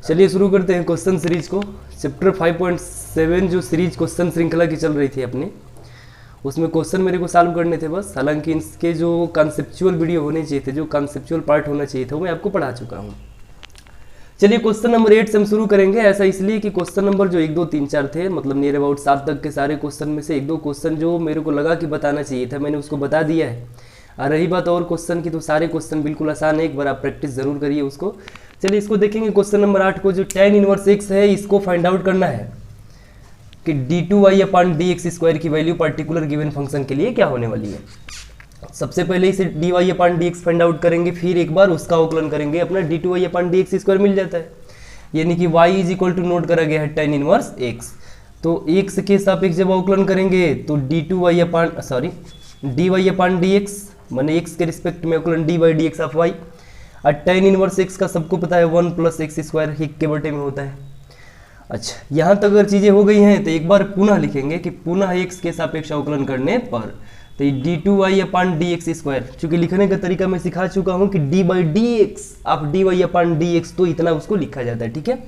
चलिए शुरू करते हैं क्वेश्चन सीरीज को। चैप्टर 5.7 जो सीरीज क्वेश्चन श्रृंखला की चल रही थी अपनी, उसमें क्वेश्चन मेरे को सॉल्व करने थे बस। हालांकि इसके जो कॉन्सेप्चुअल वीडियो होने चाहिए थे, जो कॉन्सेप्चुअल पार्ट होना चाहिए था, वो मैं आपको पढ़ा चुका हूँ। चलिए क्वेश्चन नंबर 8 से हम शुरू करेंगे। ऐसा इसलिए कि क्वेश्चन नंबर जो 1, 2, 3, 4 थे, मतलब नियर अबाउट 7 तक के सारे क्वेश्चन में से 1-2 क्वेश्चन जो मेरे को लगा कि बताना चाहिए था, मैंने उसको बता दिया है। और रही बात और क्वेश्चन की, तो सारे क्वेश्चन बिल्कुल आसान है, एक बार आप प्रैक्टिस जरूर करिए उसको। चलिए इसको देखेंगे। क्वेश्चन नंबर 8 को जो tan इनवर्स x है, इसको फाइंड आउट करना है कि d2y/dx² की वैल्यू पर्टिकुलर गिवन फंक्शन के लिए क्या होने वाली है। सबसे पहले इसे dy/dx फाइंड आउट करेंगे, फिर एक बार उसका अवकलन करेंगे, अपना d2y/dx² मिल जाता है। यानी कि y is equal to note करा गया है tan इनवर्स x। तो x के सापेक्ष जब अवकलन करेंगे तो dy/dx माने x के रिस्पेक्ट में अवकलन dy/dx ऑफ y। और tan इनवर्स x का सबको पता है 1 + x² हिक के बटे में होता है। अच्छा, यहाँ तक अगर चीज़ें हो गई हैं तो एक बार पुनः लिखेंगे कि पुनः x के सापेक्ष अवकलन करने पर तो d2y/dx², चूंकि लिखने का तरीका मैं सिखा चुका हूँ कि d/dx ऑफ dy/dx, तो इतना उसको लिखा जाता है, ठीक है,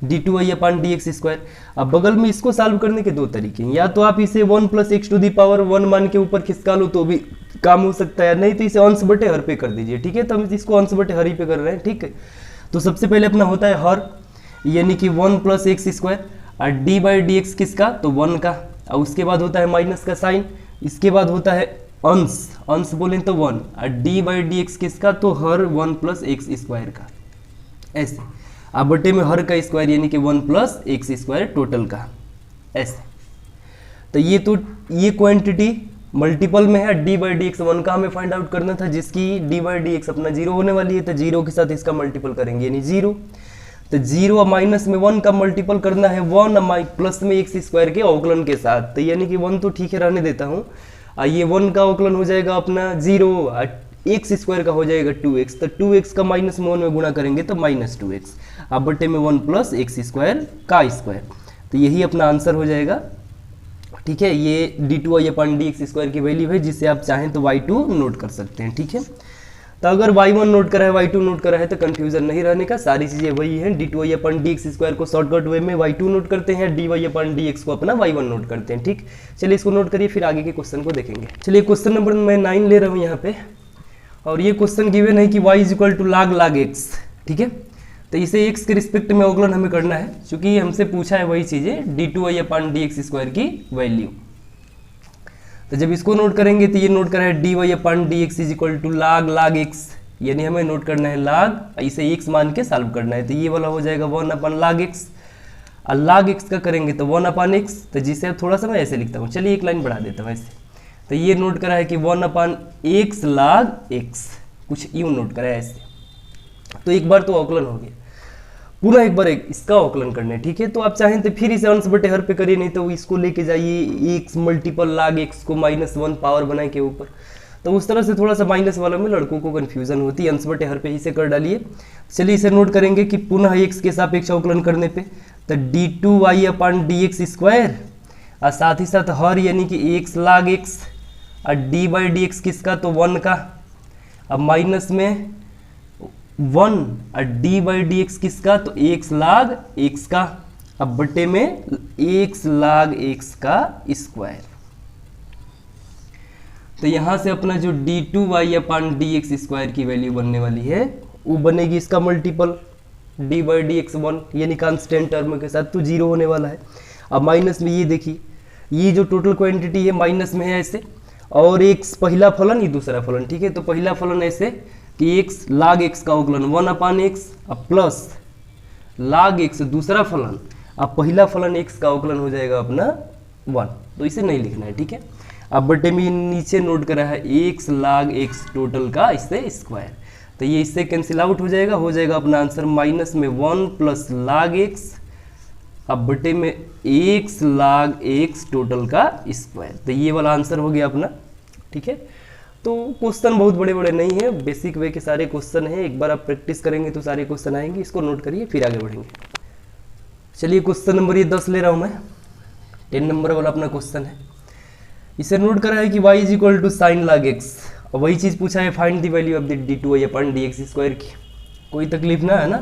d2y/dx²। अब बगल में इसको सॉल्व करने के दो तरीके हैं। या तो आप इसे 1 + x⁴ मान के ऊपर खिसका लो तो भी काम हो सकता है, नहीं तो इसे अंश बटे हर पे कर दीजिए, ठीक है। तो हम इसको अंश बटे हर ही पे कर रहे हैं, ठीक है। तो सबसे पहले अपना होता है हर, यानी कि 1 + x², और d/dx किसका, तो 1 का, और उसके बाद होता है माइनस का साइन, इसके बाद होता है अंश बोलें तो 1, और d/dx किसका, तो हर 1 + x² का, ऐसे। अब बटे में हर का स्क्वायर यानी कि 1 + x² टोटल का, ऐसे। तो ये क्वांटिटी मल्टीपल में है, d/dx 1 का हमें फाइंड आउट करना था, जिसकी d/dx अपना 0 होने वाली है। तो 0 के साथ इसका मल्टीपल करेंगे यानी 0। तो 0 और माइनस में 1 का मल्टीपल करना है 1 और प्लस में x² के अवकलन के साथ। तो यानी कि 1 तो ठीक है रहने देता हूँ, और ये 1 का अवकलन हो जाएगा अपना 0, x² का हो जाएगा 2x। तो 2x का माइनस में 1 में गुणा करेंगे तो -2x, अब बटे में 1 + x² का स्क्वायर। तो यही अपना आंसर हो जाएगा, ठीक है। ये d2y/dx² की वैल्यू है, जिसे आप चाहें तो y2 नोट कर सकते हैं, ठीक है। तो अगर y1 नोट करा है, y2 नोट करा है, तो कंफ्यूजन नहीं रहने का, सारी चीज़ें वही हैं। d2y/dx² को शॉर्टकट वे में y2 नोट करते हैं, dy/dx को अपना y1 नोट करते हैं, ठीक। चलिए इसको नोट करिए, फिर आगे के क्वेश्चन को देखेंगे। चलिए क्वेश्चन नंबर मैं 9 ले रहा हूँ यहाँ पे, और ये क्वेश्चन गिवन है कि y = log x, ठीक है। तो इसे x के रिस्पेक्ट में अवकलन हमें करना है, क्योंकि हमसे पूछा है वही चीज़ें, d2y/dx² की वैल्यू। तो जब इसको नोट करेंगे तो ये नोट करा है dy/dx = log x, यानी हमें नोट करना है log, इसे x मान के सॉल्व करना है। तो ये वाला हो जाएगा 1/log x, और log x का करेंगे तो 1/x, तो जिसे थोड़ा सा मैं ऐसे लिखता हूँ, चलिए एक लाइन बढ़ा देता हूँ ऐसे। तो ये नोट करा है कि 1/x log x, कुछ यूँ नोट करा है ऐसे। तो एक बार तो अवकलन हो गया, पूरा एक बार इसका अवकलन करना है, ठीक है। तो आप चाहें तो फिर इसे अंश बटे हर पे करिए, नहीं तो इसको लेके जाइए x × log x को -1 पावर बनाए के ऊपर। तो उस तरह से थोड़ा सा माइनस वाला में लड़कों को कन्फ्यूजन होती है, अंश बटे हर पे इसे कर डालिए। चलिए इसे नोट करेंगे कि पुनः x के सापेक्ष अवकलन करने पे तो d2y/dx², और साथ ही साथ हर यानी कि x log x, और d/dx किसका, तो 1 का, अब माइनस में 1, और d/dx किसका, तो x log x का, अब बटे में x log x का स्क्वायर। तो यहाँ से अपना जो d2y/dx² की वैल्यू बनने वाली है, वो बनेगी इसका मल्टीपल d/dx 1, यानी कांस्टेंट टर्म के साथ, तो 0 होने वाला है। अब माइनस में ये देखिए, ये जो टोटल क्वांटिटी है माइनस में है ऐसे, और एक पहला फलन, ये दूसरा फलन, ठीक है। तो पहला फलन ऐसे कि x log x का अवकलन 1/x, अब प्लस log x दूसरा फलन, अब पहला फलन x का अवकलन हो जाएगा अपना 1, तो इसे नहीं लिखना है, ठीक है। अब बटे में नीचे नोट करा है x log x टोटल का इससे स्क्वायर, तो ये इससे कैंसिल आउट हो जाएगा अपना आंसर माइनस में 1 + log x, अब बटे में x log x टोटल का स्क्वायर। तो ये वाला आंसर हो गया अपना, ठीक है। तो क्वेश्चन बहुत बड़े बड़े नहीं है, बेसिक वे के सारे क्वेश्चन हैं, एक बार आप प्रैक्टिस करेंगे तो सारे क्वेश्चन आएंगे। इसको नोट करिए, फिर आगे बढ़ेंगे। चलिए क्वेश्चन नंबर ये 10 ले रहा हूँ मैं, 10 नंबर वाला अपना क्वेश्चन है। इसे नोट करा है कि y = sin log x, और वही चीज़ पूछा है find the value of the d2y/dx² की। कोई तकलीफ ना है ना,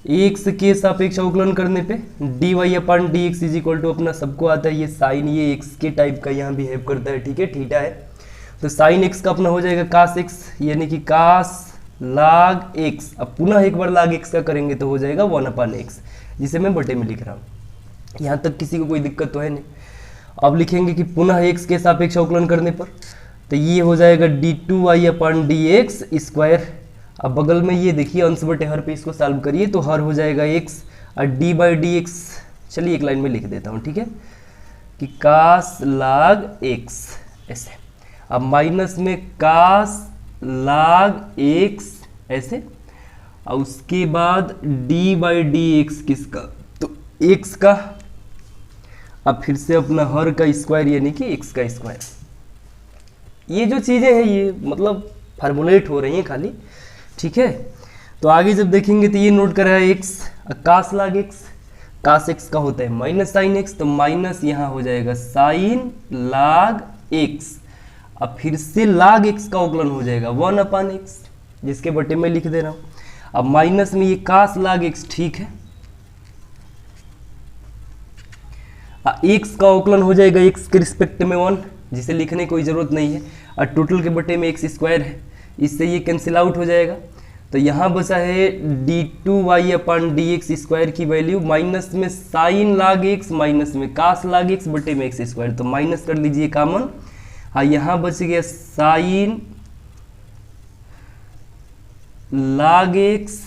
एक्स के सापेक्ष अवकलन करने पे D Y upon D X is equal to अपना सबको आता है ये साइन, ये एक्स के टाइप का यहाँ बिहेव करता है, ठीक है, थीटा है। तो साइन एक्स का अपना हो जाएगा कास एक्स, यानी कि कास लाग एक्स। अब पुनः एक बार लाग एक्स का करेंगे तो हो जाएगा 1 अपान एक्स, जिसे मैं बटे में लिख रहा हूँ। यहाँ तक किसी को कोई दिक्कत तो है नहीं। अब लिखेंगे कि पुनः एक्स के सापेक्ष अवकलन करने पर तो ये हो जाएगा d2y अपान डी एक्स स्क्वायर। अब बगल में ये देखिए अंश बटे हर पे इसको सॉल्व करिए तो हर हो जाएगा x और d बाई डी एक्स, चलिए एक लाइन में लिख देता हूँ, ठीक है, कि कास लाग x ऐसे। अब माइनस में कास लाग x ऐसे, और उसके बाद d बाई डी एक्स किसका, तो x का, अब फिर से अपना हर का स्क्वायर यानी कि x का स्क्वायर। ये जो चीज़ें हैं ये मतलब फार्मूलेट हो रही हैं खाली, ठीक है। तो आगे जब देखेंगे तो ये नोट करा है x, कास लाग x, कास x का होता है माइनस साइन x, तो माइनस यहाँ हो जाएगा साइन लाग x। अब फिर से लाग x का अवकलन हो जाएगा 1 अपान x, जिसके बटे में लिख दे रहा हूँ। अब माइनस में ये कास लाग x, ठीक है, x का अवकलन हो जाएगा x के रिस्पेक्ट में 1, जिसे लिखने की कोई जरूरत नहीं है, और टोटल के बटे में x स्क्वायर है, इससे ये कैंसिल आउट हो जाएगा। तो यहाँ बचा है d2y अपान डी एक्स स्क्वायर की वैल्यू माइनस में साइन लाग x माइनस में कास लाग x बटे में x स्क्वायर, तो माइनस कर लीजिए कॉमन। हाँ, यहाँ बच गया साइन लाग x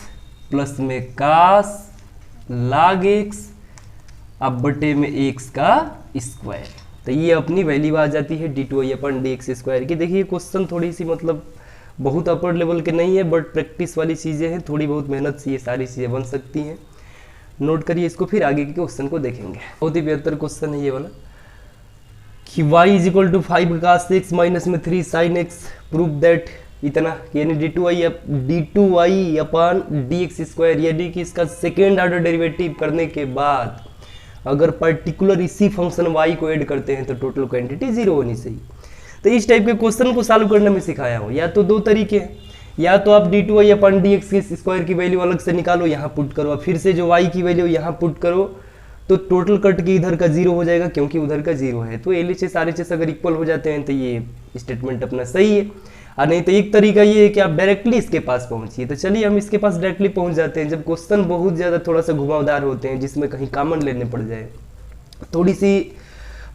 प्लस में कास लाग x अब बटे में x का स्क्वायर। तो ये अपनी वैल्यू आ जाती है d2y upon D x square की। देखिए क्वेश्चन थोड़ी सी मतलब बहुत अपर लेवल के नहीं है, बट प्रैक्टिस वाली चीज़ें हैं, थोड़ी बहुत मेहनत से ये सारी चीज़ें बन सकती हैं। नोट करिए इसको, फिर आगे के क्वेश्चन को देखेंगे। बहुत ही बेहतर क्वेश्चन है ये वाला कि y is equal to 5 cos x minus में 3 साइन x प्रूव दैट इतना, यानी d2y upon D x square, यानी कि इसका सेकेंड ऑर्डर डेरिवेटिव करने के बाद अगर पर्टिकुलर इसी फंक्शन y को ऐड करते हैं तो टोटल क्वांटिटी 0 होनी चाहिए। तो इस टाइप के क्वेश्चन को सॉल्व करने में सिखाया हूँ। या तो दो तरीके हैं, या तो आप d2y upon D x square की वैल्यू अलग से निकालो, यहाँ पुट करो, फिर से जो y की वैल्यू यहाँ पुट करो, तो टोटल कट के इधर का 0 हो जाएगा क्योंकि उधर का 0 है। तो LHS RHS अगर इक्वल हो जाते हैं तो ये स्टेटमेंट अपना सही है। और नहीं तो एक तरीका ये है कि आप डायरेक्टली इसके पास पहुंचिए। तो चलिए हम इसके पास डायरेक्टली पहुंच जाते हैं। जब क्वेश्चन बहुत ज़्यादा थोड़ा सा घुमावदार होते हैं, जिसमें कहीं कॉमन लेने पड़ जाए, थोड़ी सी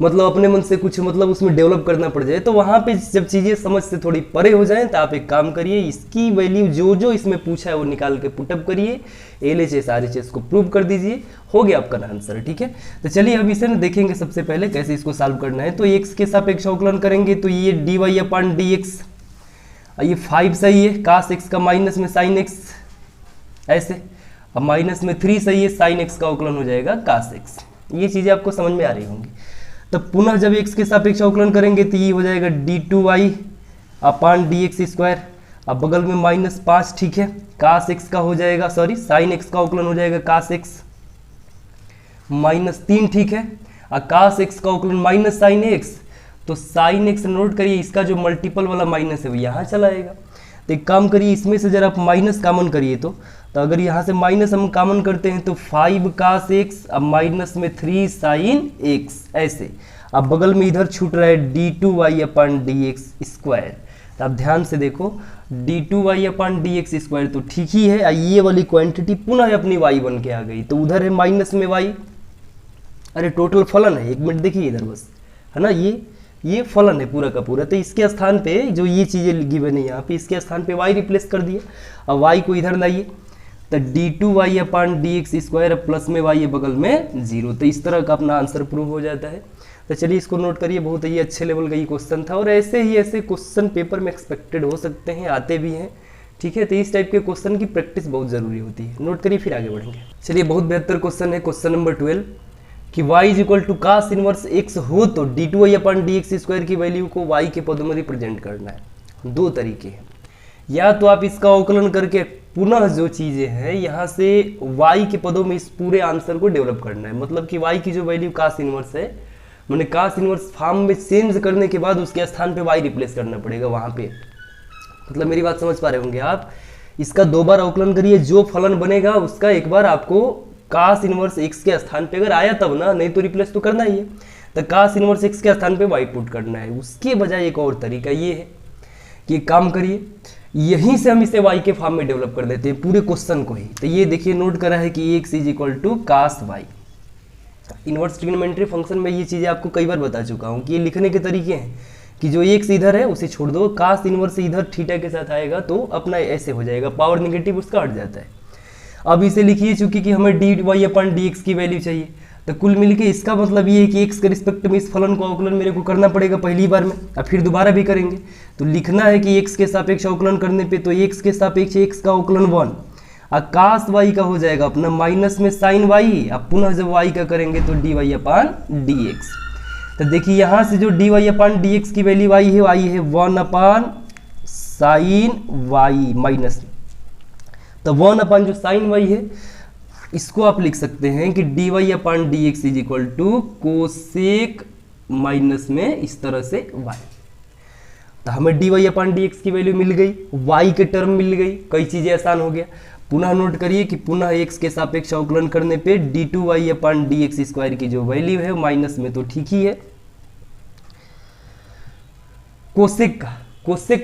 मतलब अपने मन से कुछ मतलब उसमें डेवलप करना पड़ जाए, तो वहाँ पे जब चीज़ें समझ से थोड़ी परे हो जाएं तो आप एक काम करिए, इसकी वैल्यू जो जो इसमें पूछा है वो निकाल के पुटअप करिए, LHS RHS को प्रूव कर दीजिए, हो गया आपका आंसर, ठीक है। तो चलिए अब इसे ना देखेंगे सबसे पहले कैसे इसको सॉल्व करना है। तो x के सापेक्ष अवकलन करेंगे तो ये dy अपन dx, ये 5 सही है, कास x का माइनस में साइन x ऐसे, अब माइनस में 3 सही है, साइन x का अवकलन हो जाएगा कास x। ये चीज़ें आपको समझ में आ रही होंगी। तब पुनः जब x के सापेक्ष अवकलन करेंगे तो ये हो जाएगा d2y अपान डी एक्स स्क्वायर, अब बगल में -5, ठीक है, कास x का हो जाएगा, सॉरी साइन x का अवकलन हो जाएगा कास x -3, ठीक है, और कास x का अवकलन माइनस साइन x, तो साइन x नोट करिए, इसका जो मल्टीपल वाला माइनस है वो यहाँ चला आएगा। तो एक काम करिए, इसमें से जरा आप माइनस कॉमन करिए, तो अगर यहाँ से माइनस हम कॉमन करते हैं तो 5 कास x, अब माइनस में 3 साइन x ऐसे, अब बगल में इधर छूट रहा है d2y upon D x square. तो आप ध्यान से देखो, d2y upon D x square तो ठीक ही है, ये वाली क्वांटिटी पुनः अपनी y बन के आ गई, तो उधर है माइनस में y, अरे टोटल फलन है, एक मिनट देखिए इधर बस, है ना, ये फलन है पूरा का पूरा। तो इसके स्थान पे जो ये चीज़ें गिवन है यहाँ पे, इसके स्थान पे y रिप्लेस कर दिया, अब y को इधर लाइए, तो d2y upon D x square plus में y बगल में 0। तो इस तरह का अपना आंसर प्रूव हो जाता है। तो चलिए इसको नोट करिए, बहुत ही अच्छे लेवल का ये क्वेश्चन था, और ऐसे ही ऐसे क्वेश्चन पेपर में एक्सपेक्टेड हो सकते हैं, आते भी हैं, ठीक है। तो इस टाइप के क्वेश्चन की प्रैक्टिस बहुत ज़रूरी होती है। नोट करिए, फिर आगे बढ़ेंगे। चलिए बहुत बेहतर क्वेश्चन है, क्वेश्चन नंबर 12 कि y is equal to cos inverse x हो तो d2y upon D x square की वैल्यू को y के पदों में रिप्रेजेंट करना है। दो तरीके हैं, या तो आप इसका अवकलन करके पुनः जो चीज़ें हैं यहाँ से y के पदों में इस पूरे आंसर को डेवलप करना है, मतलब कि y की जो वैल्यू कास इनवर्स है, मैंने कास इनवर्स फॉर्म में चेंज करने के बाद उसके स्थान पे y रिप्लेस करना पड़ेगा वहाँ पे। मतलब मेरी बात समझ पा रहे होंगे आप, इसका 2 बार अवकलन करिए, जो फलन बनेगा उसका एक बार आपको कास इनवर्स एक्स के स्थान पे अगर आया तब ना, नहीं तो रिप्लेस तो करना ही है, तो कास इनवर्स एक्स के स्थान पे वाई पुट करना है। उसके बजाय एक और तरीका ये है कि काम करिए, यहीं से हम इसे वाई के फॉर्म में डेवलप कर देते हैं पूरे क्वेश्चन को ही। तो ये देखिए नोट करा है कि X is equal to cos Y. Inverse trigonometry function में ये चीज़ें आपको कई बार बता चुका हूँ कि ये लिखने के तरीके हैं कि जो एक्स इधर है उसे छोड़ दो, कास इनवर्स इधर थीटा के साथ आएगा तो अपना ऐसे हो जाएगा, पावर नेगेटिव उसका हट जाता है। अब इसे लिखिए, चूंकि कि हमें डी वाई अपन डी एक्स की वैल्यू चाहिए, तो कुल मिलके इसका मतलब ये है कि एक्स के रिस्पेक्ट में इस फलन को अवकलन मेरे को करना पड़ेगा पहली बार में, अब फिर दोबारा भी करेंगे। तो लिखना है कि एक्स के सापेक्ष अवकलन करने पे तो एक्स के सापेक्ष एक्स का अवकलन 1, कास वाई का हो जाएगा अपना माइनस में साइन वाई, अब पुनः जब वाई का करेंगे तो D Y upon D x. तो देखिए यहाँ से जो D Y upon D X की वैल्यू आई है 1 अपान साइन वाई माइनस, तो 1 अपान जो साइन वाई है इसको आप लिख सकते हैं कि D Y upon D X is equal to cosec minus में इस तरह से वाई। तो हमें D Y upon D X की वैल्यू मिल गई, वाई के टर्म मिल गई, कई चीजें आसान हो गया। पुनः नोट करिए कि पुनः एक्स के सापेक्ष अवकलन करने पे D two Y upon D x square की जो वैल्यू है माइनस में तो ठीक ही है, कोसेक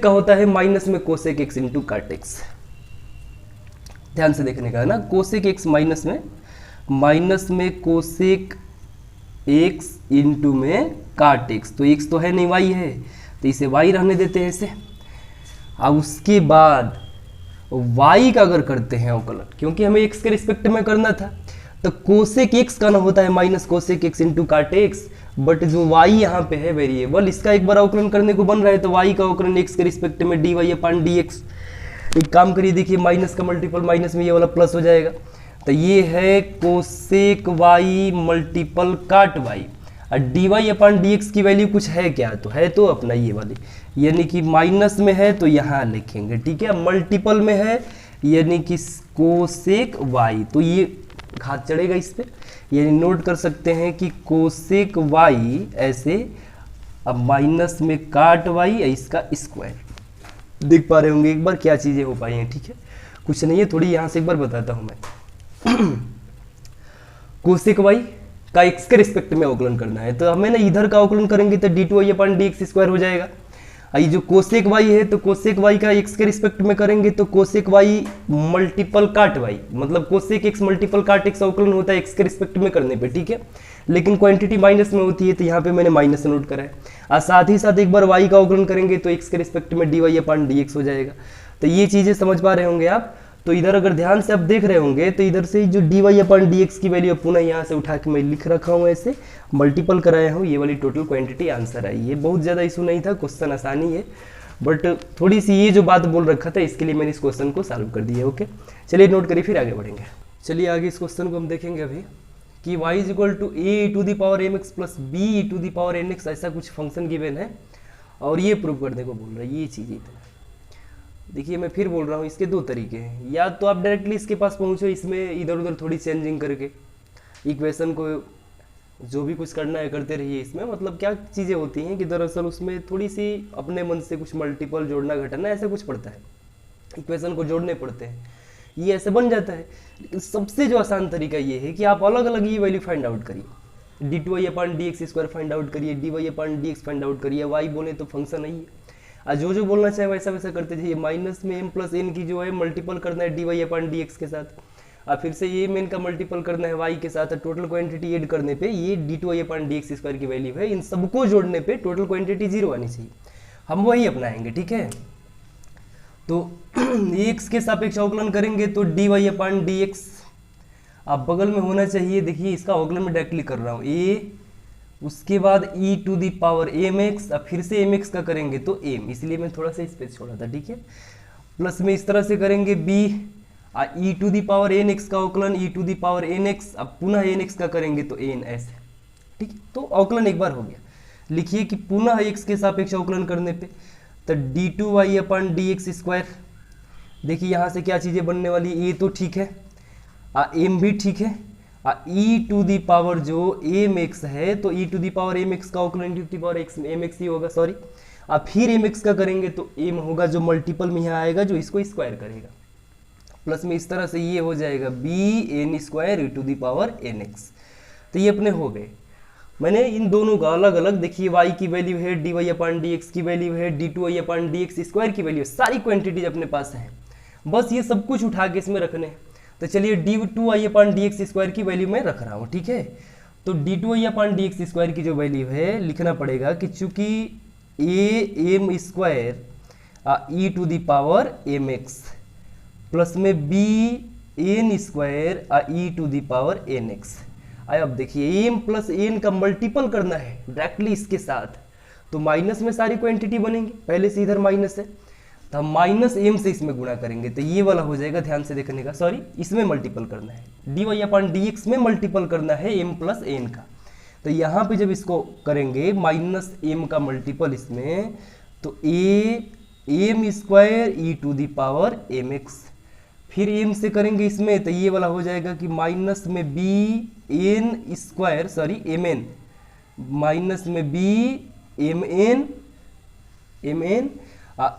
का होता है माइनस में कोसेक एक्स इंटू काट एक्स, ध्यान से देखने का है ना, कोसेक एक्स माइनस में कोसेक एक्स इंटू में काट एक्स, तो एक्स तो है नहीं वाई है तो इसे वाई रहने देते हैं इसे। अब उसके बाद y का अगर करते हैं अवकलन, क्योंकि हमें x के रिस्पेक्ट में करना था, तो कोसेक x का ना होता है माइनस कोसेक x इंटू काट एक्स, बट जो y यहाँ पे है वेरिएबल इसका एक बार अवकलन करने को बन रहा है, तो y का अवकलन x के रिस्पेक्ट में D Y upon D x. एक काम करिए, देखिए माइनस का मल्टीपल माइनस में ये वाला प्लस हो जाएगा, तो ये है कोसेक y मल्टीपल काट y, और D Y upon D X की वैल्यू कुछ है क्या, तो है तो अपना ये वाली, यानी कि माइनस में है तो यहाँ लिखेंगे, ठीक है, मल्टीपल में है यानी कि कोसेक वाई, तो ये घात चढ़ेगा इस पे, यानी नोट कर सकते हैं कि कोसेक वाई ऐसे, अब माइनस में काट वाई इसका स्क्वायर। देख पा रहे होंगे एक बार क्या चीजें हो पाई हैं, ठीक है, कुछ नहीं है, थोड़ी यहाँ से एक बार बताता हूँ मैं। कोसेक वाई का एक्स के रिस्पेक्ट में अवकलन करना है, तो हमें ना इधर का अवकलन करेंगे तो D two Y upon D x square हो जाएगा। ये जो कोसेक वाई है तो कोसेक वाई का एक्स के रिस्पेक्ट में करेंगे तो cosec Y multiple cot Y, मतलब cosec X multiple cot X अवकलन होता है एक्स के रिस्पेक्ट में करने पे, ठीक है, लेकिन क्वांटिटी माइनस में होती है तो यहाँ पे मैंने माइनस नोट करा है। और साथ ही साथ एक बार वाई का अवकलन करेंगे तो एक्स के रिस्पेक्ट में D Y upon D x हो जाएगा। तो ये चीजें समझ पा रहे होंगे आप। तो इधर अगर ध्यान से आप देख रहे होंगे तो इधर से जो D Y upon D X की वैल्यू पुनः यहाँ से उठा के मैं लिख रखा हूँ, ऐसे मल्टीपल कराया हूँ, ये वाली टोटल क्वांटिटी आंसर आई है। बहुत ज़्यादा इशू नहीं था, क्वेश्चन आसानी है, बट थोड़ी सी ये जो बात बोल रखा था इसके लिए मैंने इस क्वेश्चन को सॉल्व कर दिया। ओके, चलिए नोट करिए फिर आगे बढ़ेंगे। चलिए आगे इस क्वेश्चन को हम देखेंगे अभी कि y is equal to A to the power M x plus B to the power N x, ऐसा कुछ फंक्शन गिवन है और ये प्रूव करने को बोल रहा है। ये चीज़ इतना देखिए, मैं फिर बोल रहा हूँ, इसके दो तरीके हैं, या तो आप डायरेक्टली इसके पास पहुँचो इसमें इधर उधर थोड़ी चेंजिंग करके इक्वेशन को, जो भी कुछ करना है करते रहिए इसमें। मतलब क्या चीज़ें होती हैं कि दरअसल उसमें थोड़ी सी अपने मन से कुछ मल्टीपल जोड़ना घटाना ऐसा कुछ पड़ता है, इक्वेशन को जोड़ने पड़ते हैं, ये ऐसे बन जाता है। लेकिन सबसे जो आसान तरीका ये है कि आप अलग अलग ये वैल्यू फाइंड आउट करिए, D two Y upon D x square find out करिए, D Y upon D X find out करिए, वाई बोले तो फंक्शन नहीं है, और जो बोलना चाहे वैसा वैसा करते जाइए। माइनस में एम प्लस एन की जो है मल्टीपल करना है D Y upon D x के साथ, और फिर से ये एन का मल्टीपल करना है वाई के साथ, टोटल क्वांटिटी ऐड करने पे ये D two Y upon D x square की वैल्यू है, इन सबको जोड़ने पे टोटल क्वांटिटी 0 आनी चाहिए, हम वही अपनाएंगे, ठीक है। तो एक्स के सापेक्ष अवकलन करेंगे तो D Y upon D x आप बगल में होना चाहिए, देखिए इसका अवकलन में डायरेक्टली कर रहा हूँ, ए उसके बाद e to the power M X, अब फिर से एम एक्स का करेंगे तो एम, इसलिए मैं थोड़ा सा स्पेस छोड़ा था, ठीक है। प्लस में इस तरह से करेंगे b e to the power N x का अवकलन e to the power N x, अब पुनः एन एक्स का करेंगे तो एन ऐसे, ठीक है। तो अवकलन एक बार हो गया, लिखिए कि पुनः एक्स के सापेक्ष अवकलन करने पे तो D two Y upon D x square, देखिए यहाँ से क्या चीज़ें बनने वाली, ए तो ठीक है, एम भी ठीक है, ई टू दी पावर जो एम एक्स है तो e to the power M x का अवकलन to the power x m x ही होगा, सॉरी, अब फिर एम एक्स का करेंगे तो एम होगा जो मल्टीपल में यहाँ आएगा जो इसको स्क्वायर करेगा, प्लस में इस तरह से ये हो जाएगा B N square E to the power N X. तो ये अपने हो गए। मैंने इन दोनों का अलग अलग, देखिए y की वैल्यू है, D Y upon D X की वैल्यू है, D two Y upon D x square की वैल्यू है, सारी क्वांटिटीज अपने पास है, बस ये सब कुछ उठा के इसमें रखने हैं। तो चलिए d two Y upon D x square की वैल्यू मैं रख रहा हूँ, ठीक है। तो D two Y upon D x square की जो वैल्यू है लिखना पड़ेगा कि चूंकि a M square E to the power M x plus में b N square E to the power N x. अब देखिए एम प्लस एन का मल्टीपल करना है डायरेक्टली इसके साथ, तो माइनस में सारी क्वांटिटी बनेंगी, पहले से इधर माइनस है तो हम माइनस एम से इसमें गुणा करेंगे, तो ये वाला हो जाएगा, ध्यान से देखने का, सॉरी इसमें मल्टीपल करना है, D Y upon D x में मल्टीपल करना है एम प्लस एन का। तो यहाँ पे जब इसको करेंगे माइनस एम का मल्टीपल इसमें, तो A M square E to the power M X, फिर एम से करेंगे इसमें, तो ये वाला हो जाएगा कि माइनस में b N square, sorry m n, minus में B M N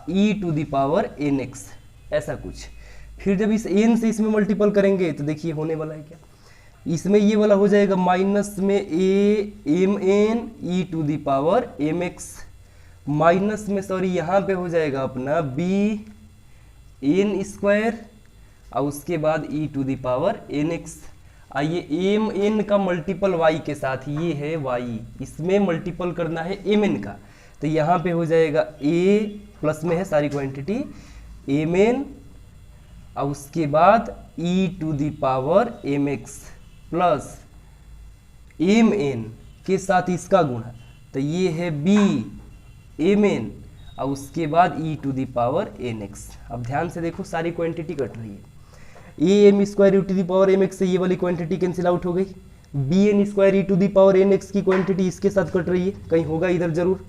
E to the power N x, ऐसा कुछ। फिर जब इस एन से इसमें मल्टीपल करेंगे तो देखिए होने वाला है क्या, इसमें ये वाला हो जाएगा माइनस में A M N E to the power M X, minus में सॉरी यहाँ पे हो जाएगा अपना बी एन स्क्वायर और उसके बाद e to the power N x. आइए एम एन का मल्टीपल वाई के साथ, ये है वाई, इसमें मल्टीपल करना है एम एन का, तो यहाँ पे हो जाएगा ए प्लस में है सारी क्वांटिटी एम एन और उसके बाद e to the power M x plus m n के साथ इसका गुणा, तो ये है बी एम एन और उसके बाद e to the power N x. अब ध्यान से देखो सारी क्वांटिटी कट रही है, a M square E to the power M x से ये वाली क्वांटिटी कैंसिल आउट हो गई, b N square E to the power N x की क्वांटिटी इसके साथ कट रही है, कहीं होगा इधर जरूर,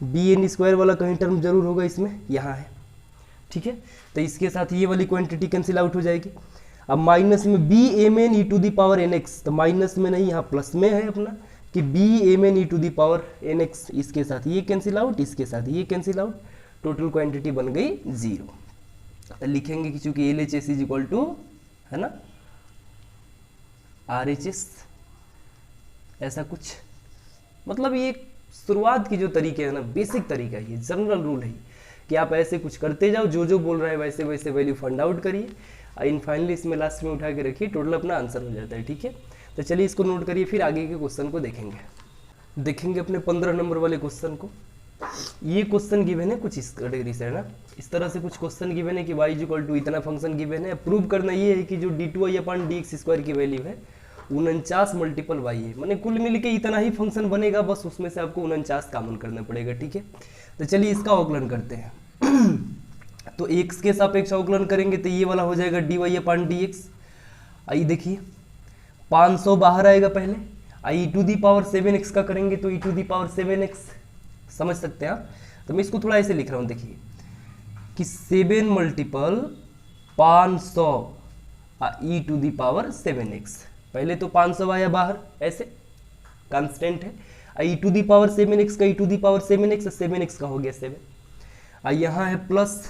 बी एन स्क्वायर वाला कहीं टर्म जरूर होगा इसमें, यहाँ है, ठीक है। तो इसके साथ ये वाली क्वांटिटी कैंसिल आउट हो जाएगी। अब माइनस में B M N E to the power N X, तो माइनस में नहीं यहाँ प्लस में है अपना कि B M N E to the power N X, इसके साथ ये कैंसिल आउट, इसके साथ ये कैंसिल आउट, टोटल क्वांटिटी बन गई 0। तो लिखेंगे कि चूंकि L H S is equal to, है ना, आर एच एस, ऐसा कुछ। मतलब ये शुरुआत की जो तरीके है ना, बेसिक तरीका है, ये जनरल रूल है कि आप ऐसे कुछ करते जाओ, जो जो बोल रहा है वैसे वैसे वैल्यू फाइंड आउट करिए, इन फाइनली इसमें लास्ट में उठा के रखिए, टोटल अपना आंसर हो जाता है, ठीक है। तो चलिए इसको नोट करिए, फिर आगे के क्वेश्चन को देखेंगे अपने 15 नंबर वाले क्वेश्चन को। ये क्वेश्चन गिवन है कुछ इस कैटेगरी से, है ना, इस तरह से कुछ क्वेश्चन गिवन है कि y इक्वल टू इतना फंक्शन गिवन है, प्रूव करना ये है कि जो d two Y upon D x square की वैल्यू है 49 मल्टीपल y है, मैंने कुल मिल के इतना ही फंक्शन बनेगा, बस उसमें से आपको 49 कॉमन करना पड़ेगा, ठीक है। तो चलिए इसका अवकलन करते हैं। तो x के सापेक्ष अवकलन करेंगे तो ये वाला हो जाएगा D Y upon D x. आई देखिए 500 बाहर आएगा पहले, आई टू दी पावर 7x का करेंगे तो e to the power 7x, समझ सकते हैं आप। तो मैं इसको थोड़ा ऐसे लिख रहा हूँ, देखिए कि 7 multiple 500 e to the power 7x, पहले तो 500 आया बाहर, ऐसे कांस्टेंट है, e to the power 7x का ई to the power 7x, 7x का हो गया 7, यहाँ है प्लस,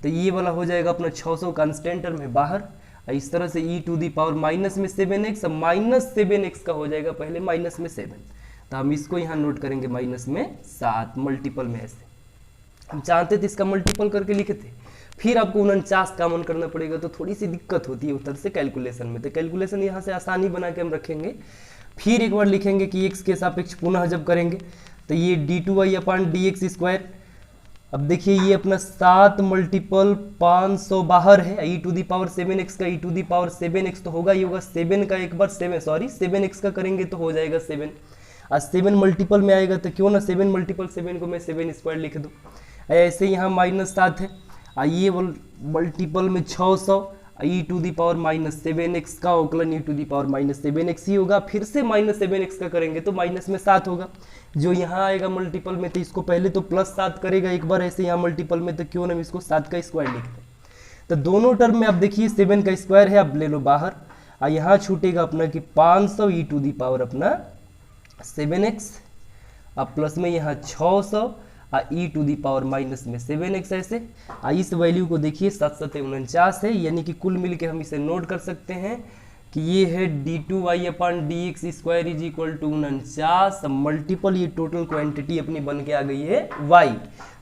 तो ये वाला हो जाएगा अपना 600 कांस्टेंट टर्म है बाहर, इस तरह से ई टू दी पावर माइनस में 7x, माइनस 7x का हो जाएगा पहले माइनस में 7, तो हम इसको यहाँ नोट करेंगे माइनस में 7 मल्टीपल में, ऐसे हम चाहते थे इसका मल्टीपल करके लिखे थे, फिर आपको 49 कॉमन करना पड़ेगा, तो थोड़ी सी दिक्कत होती है उधर से कैलकुलेशन में, तो कैलकुलेशन यहाँ से आसानी बना के हम रखेंगे। फिर एक बार लिखेंगे कि x के सापेक्ष पुनः जब करेंगे तो ये D two Y upon D x square, अब देखिए ये अपना 7 मल्टीपल 500 बाहर है, e to the power 7x का ई टू दी पावर 7x तो होगा ही होगा, 7 का एक बार 7x का करेंगे तो हो जाएगा 7, आज 7 मल्टीपल में आएगा तो क्यों ना 7 मल्टीपल 7 को मैं 7 स्क्वायर लिख दूँ। ऐसे यहाँ -7 है, ये मल्टीपल में 600 ई टू दी पावर -7x का अवकलन e to the power -7x ही होगा, फिर से -7x का करेंगे तो माइनस में 7 होगा, जो यहाँ आएगा मल्टीपल में तो इसको पहले तो +7 करेगा एक बार ऐसे यहाँ मल्टीपल में, तो क्यों ना इसको 7 का स्क्वायर लिखते हैं। तो दोनों टर्म में आप देखिए 7 का स्क्वायर है, आप ले लो बाहर, यहाँ छूटेगा अपना कि 500 ई टू दी पावर अपना 7x, अब प्लस में यहाँ 600 ई टू दी पावर माइनस में 7x ऐसे। इस वैल्यू को देखिए 7 है, यानी कि कुल मिल के हम इसे नोट कर सकते हैं कि ये है d2y/dx² is equal to 49 multiple ये टोटल क्वांटिटी अपनी बन के आ गई है y।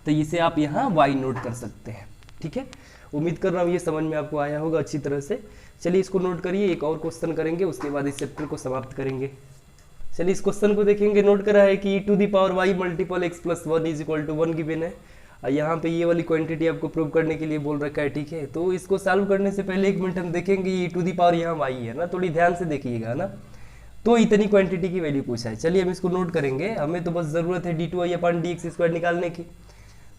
तो इसे आप यहाँ y नोट कर सकते हैं। ठीक है, उम्मीद कर रहा हूँ ये समझ में आपको आया होगा अच्छी तरह से। चलिए इसको नोट करिए, एक और क्वेश्चन करेंगे, उसके बाद इस चैप्टर को समाप्त करेंगे। चलिए इस क्वेश्चन को देखेंगे। नोट करा है कि e to the power y multiple x plus 1 is equal to 1 given है। यहाँ पे ये वाली क्वांटिटी आपको प्रूव करने के लिए बोल रखा है। ठीक है, तो इसको सॉल्व करने से पहले 1 मिनट हम देखेंगे ई टू दी पावर यहाँ वाई है ना, थोड़ी ध्यान से देखिएगा ना। तो इतनी क्वांटिटी की वैल्यू पूछा है। चलिए हम इसको नोट करेंगे। हमें तो बस जरूरत है d2y/dx² निकालने की।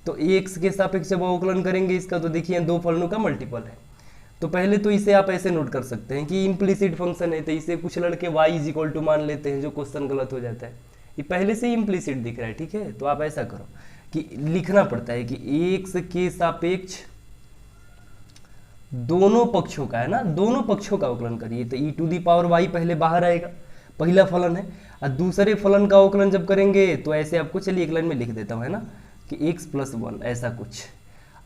तो x के सापेक्ष जब अवकलन करेंगे इसका, तो देखिए दो फलनों का मल्टीपल है। तो पहले तो इसे आप ऐसे नोट कर सकते हैं कि इम्प्लिसिट फंक्शन है, तो इसे कुछ लड़के y इज इक्वल टू मान लेते हैं, जो क्वेश्चन गलत हो जाता है। ये पहले से ही इम्प्लिसिट दिख रहा है। ठीक है, तो आप ऐसा करो कि लिखना पड़ता है कि x के सापेक्ष दोनों पक्षों का है ना, दोनों पक्षों का अवकलन करिए। तो e to the power Y पहले बाहर आएगा, पहला फलन है। और दूसरे फलन का अवकलन जब करेंगे तो ऐसे आपको, चलिए एक लाइन में लिख देता हूँ है ना, कि x प्लस 1 ऐसा कुछ।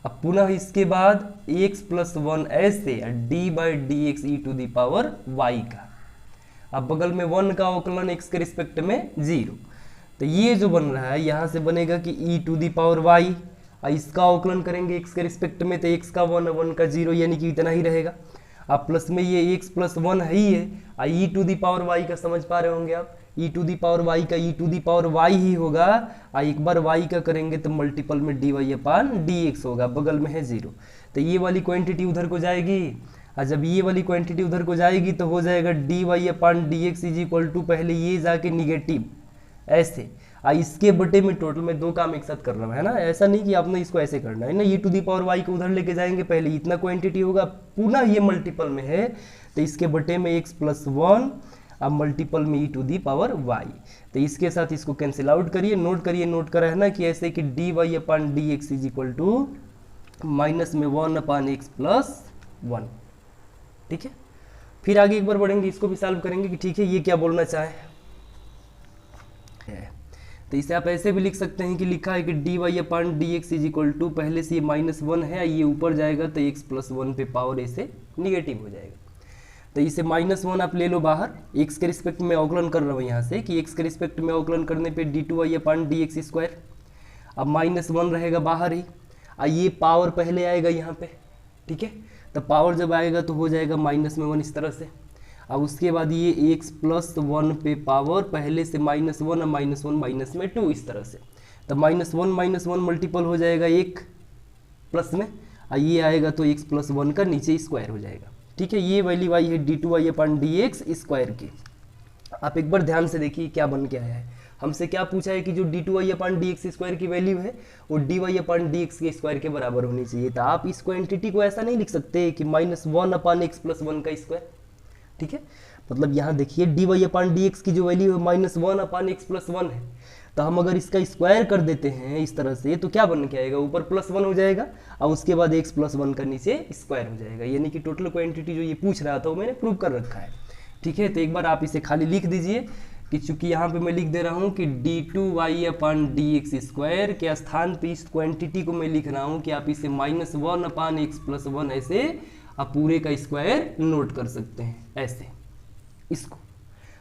अब पुनः इसके बाद x प्लस 1 ऐसे d/dx e to the power y का। अब बगल में 1 का अवकलन x के रिस्पेक्ट में 0। तो ये जो बन रहा है यहाँ से बनेगा कि e to the power y, और इसका अवकलन करेंगे x के रिस्पेक्ट में, तो x का 1 1 का 0, यानी कि इतना ही रहेगा। अब प्लस में ये x प्लस 1 है ही है, और ई टू दी पावर y का समझ पा रहे होंगे आप, ई टू दी पावर y का ई टू दी पावर y ही होगा। और एक बार y का करेंगे तो मल्टीपल में dy/dx होगा, बगल में है 0। तो ये वाली क्वांटिटी उधर को जाएगी, और जब ये वाली क्वांटिटी उधर को जाएगी तो हो जाएगा dy/dx इज इक्वल टू, पहले ये जाके निगेटिव ऐसे, और इसके बटे में टोटल में दो काम एक साथ कर रहा है ना। ऐसा नहीं कि आपने इसको ऐसे करना है ना, ये टू दी पावर y को उधर लेके जाएंगे, पहले इतना क्वांटिटी होगा, पुनः ये मल्टीपल में है तो इसके बटे में x प्लस 1, अब मल्टीपल में ई टू दी पावर y। तो इसके साथ इसको कैंसिल आउट करिए। नोट करिए, नोट करा है ना कि ऐसे कि dy/dx is equal to minus में 1/x प्लस 1। ठीक है, फिर आगे एक बार बढ़ेंगे, इसको भी सॉल्व करेंगे कि ठीक है ये क्या बोलना चाहे। तो इसे आप ऐसे भी लिख सकते हैं कि लिखा है कि dy/dx इज इक्वल टू, पहले से ये -1 है, ये ऊपर जाएगा तो x प्लस 1 पे पावर ऐसे निगेटिव हो जाएगा। तो इसे -1 आप ले लो बाहर, x के रिस्पेक्ट में अवकलन कर रहा हूँ यहाँ से, कि x के रिस्पेक्ट में अवकलन करने पे d2y/dx²। अब -1 रहेगा बाहर ही, और ये पावर पहले आएगा यहाँ पे। ठीक है, तो पावर जब आएगा तो हो जाएगा -1 इस तरह से। अब उसके बाद ये x प्लस 1 पे पावर पहले से -1 और -1 -2 इस तरह से। तो -1 मल्टीपल हो जाएगा 1 प्लस में, और ये आएगा तो x प्लस 1 का नीचे स्क्वायर हो जाएगा। ठीक है, ये वैल्यू आई है d2y/dx² की। आप एक बार ध्यान से देखिए क्या बन के आया है। हमसे क्या पूछा है कि जो d2y/dx² की वैल्यू है वो dy/dx के स्क्वायर के बराबर होनी चाहिए। तो आप इस क्वांटिटी को ऐसा नहीं लिख सकते कि -1/x प्लस 1 का स्क्वायर। ठीक है, मतलब यहाँ देखिए dy/dx की जो वैल्यू है -1/x प्लस 1 है, तो हम अगर इसका स्क्वायर कर देते हैं इस तरह से तो क्या बन के आएगा, ऊपर +1 हो जाएगा और उसके बाद x प्लस 1 का नीचे स्क्वायर हो जाएगा। यानी कि टोटल क्वांटिटी जो ये पूछ रहा था वो मैंने प्रूव कर रखा है। ठीक है, तो एक बार आप इसे खाली लिख दीजिए कि चूंकि यहाँ पे मैं लिख दे रहा हूँ कि d2y/dx² के स्थान पे इस क्वांटिटी को मैं लिख रहा हूँ कि आप इसे -1/x प्लस 1 ऐसे आप पूरे का स्क्वायर नोट कर सकते हैं ऐसे इसको।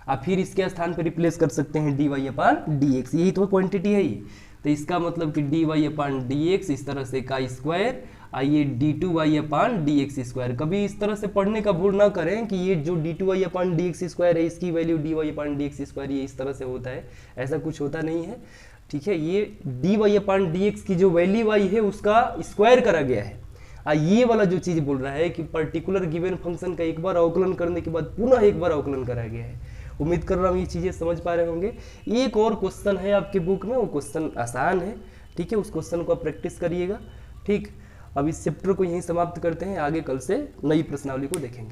आप फिर इसके स्थान पर रिप्लेस कर सकते हैं dy/dx, यही तो क्वांटिटी है ये। तो इसका मतलब कि dy/dx इस तरह से का स्क्वायर, आइए d2y/dx²। कभी इस तरह से पढ़ने का भूल ना करें कि ये जो d2y/dx² है इसकी वैल्यू dy/dx² ये इस तरह से होता है, ऐसा कुछ होता नहीं है। ठीक है, ये dy/dx की जो वैल्यू आई है उसका स्क्वायर करा गया है। ये वाला जो चीज़ बोल रहा है कि पर्टिकुलर गिवन फंक्शन का एक बार अवकलन करने के बाद पुनः एक बार अवकलन करा गया है। उम्मीद कर रहा हूँ ये चीज़ें समझ पा रहे होंगे। एक और क्वेश्चन है आपके बुक में, वो क्वेश्चन आसान है। ठीक है, उस क्वेश्चन को आप प्रैक्टिस करिएगा। ठीक, अब इस चैप्टर को यहीं समाप्त करते हैं, आगे कल से नई प्रश्नावली को देखेंगे।